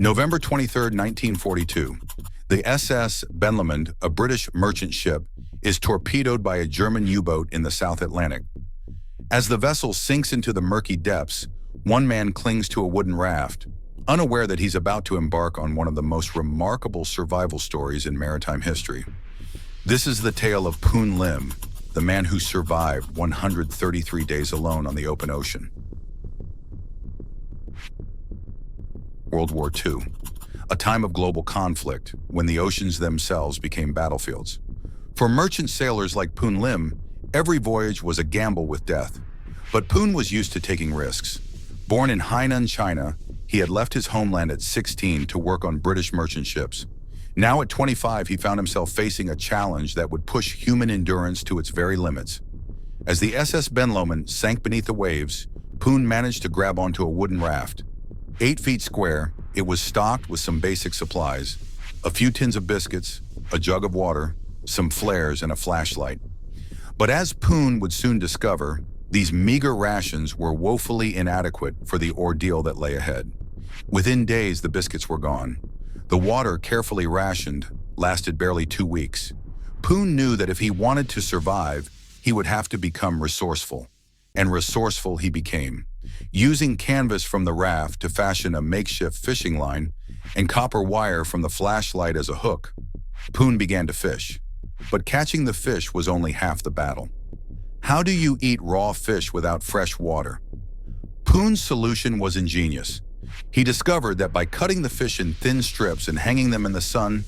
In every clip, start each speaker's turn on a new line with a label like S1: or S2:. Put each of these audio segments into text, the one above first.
S1: November 23, 1942. The SS Benlamond, a British merchant ship, is torpedoed by a German U-boat in the South Atlantic. As the vessel sinks into the murky depths, one man clings to a wooden raft, unaware that he's about to embark on one of the most remarkable survival stories in maritime history. This is the tale of Poon Lim, the man who survived 133 days alone on the open ocean. World War II, a time of global conflict when the oceans themselves became battlefields. For merchant sailors like Poon Lim, every voyage was a gamble with death. But Poon was used to taking risks. Born in Hainan, China, he had left his homeland at 16 to work on British merchant ships. Now at 25, he found himself facing a challenge that would push human endurance to its very limits. As the SS Benlamond sank beneath the waves, Poon managed to grab onto a wooden raft. 8 feet square, it was stocked with some basic supplies, a few tins of biscuits, a jug of water, some flares, and a flashlight. But as Poon would soon discover, these meager rations were woefully inadequate for the ordeal that lay ahead. Within days, the biscuits were gone. The water, carefully rationed, lasted barely 2 weeks. Poon knew that if he wanted to survive, he would have to become resourceful. And resourceful he became, using canvas from the raft to fashion a makeshift fishing line and copper wire from the flashlight as a hook. Poon began to fish, but catching the fish was only half the battle. How do you eat raw fish without fresh water? Poon's solution was ingenious. He discovered that by cutting the fish in thin strips and hanging them in the sun,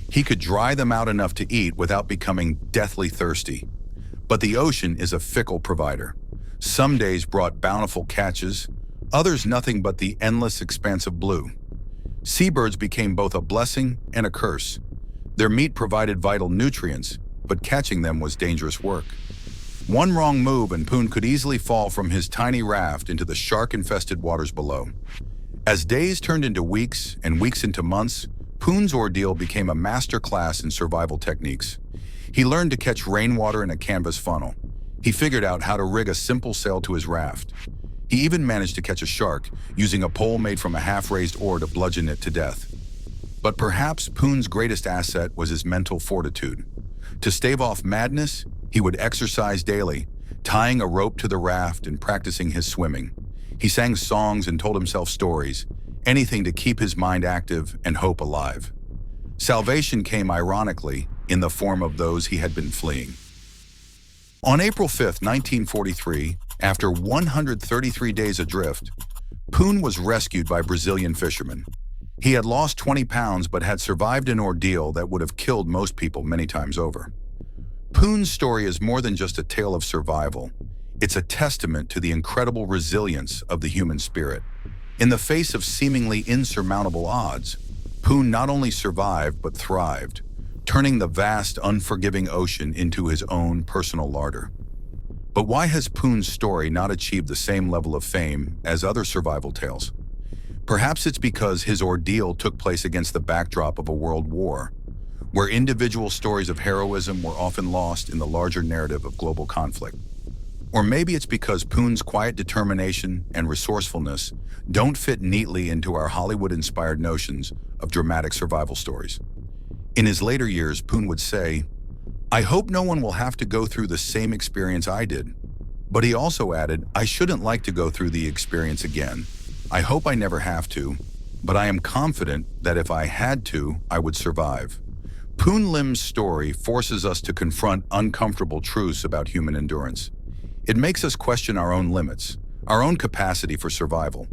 S1: he could dry them out enough to eat without becoming deathly thirsty. But the ocean is a fickle provider. Some days brought bountiful catches, others nothing but the endless expanse of blue. Seabirds became both a blessing and a curse. Their meat provided vital nutrients, but catching them was dangerous work. One wrong move and Poon could easily fall from his tiny raft into the shark-infested waters below. As days turned into weeks and weeks into months, Poon's ordeal became a master class in survival techniques. He learned to catch rainwater in a canvas funnel. He figured out how to rig a simple sail to his raft. He even managed to catch a shark using a pole made from a half-raised oar to bludgeon it to death. But perhaps Poon's greatest asset was his mental fortitude. To stave off madness, he would exercise daily, tying a rope to the raft and practicing his swimming. He sang songs and told himself stories, anything to keep his mind active and hope alive. Salvation came ironically in the form of those he had been fleeing. On April 5, 1943, after 133 days adrift, Poon was rescued by Brazilian fishermen. He had lost 20 pounds but had survived an ordeal that would have killed most people many times over. Poon's story is more than just a tale of survival. It's a testament to the incredible resilience of the human spirit. In the face of seemingly insurmountable odds, Poon not only survived but thrived, turning the vast, unforgiving ocean into his own personal larder. But why has Poon's story not achieved the same level of fame as other survival tales? Perhaps it's because his ordeal took place against the backdrop of a world war, where individual stories of heroism were often lost in the larger narrative of global conflict. Or maybe it's because Poon's quiet determination and resourcefulness don't fit neatly into our Hollywood-inspired notions of dramatic survival stories. In his later years, Poon would say, "I hope no one will have to go through the same experience I did." But he also added, "I shouldn't like to go through the experience again. I hope I never have to, but I am confident that if I had to, I would survive." Poon Lim's story forces us to confront uncomfortable truths about human endurance. It makes us question our own limits, our own capacity for survival.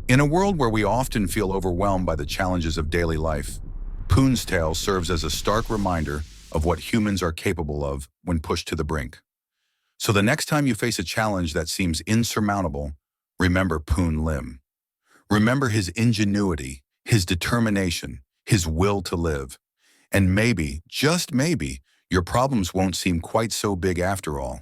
S1: In a world where we often feel overwhelmed by the challenges of daily life, Poon's tale serves as a stark reminder of what humans are capable of when pushed to the brink. So the next time you face a challenge that seems insurmountable, remember Poon Lim. Remember his ingenuity, his determination, his will to live. And maybe, just maybe, your problems won't seem quite so big after all.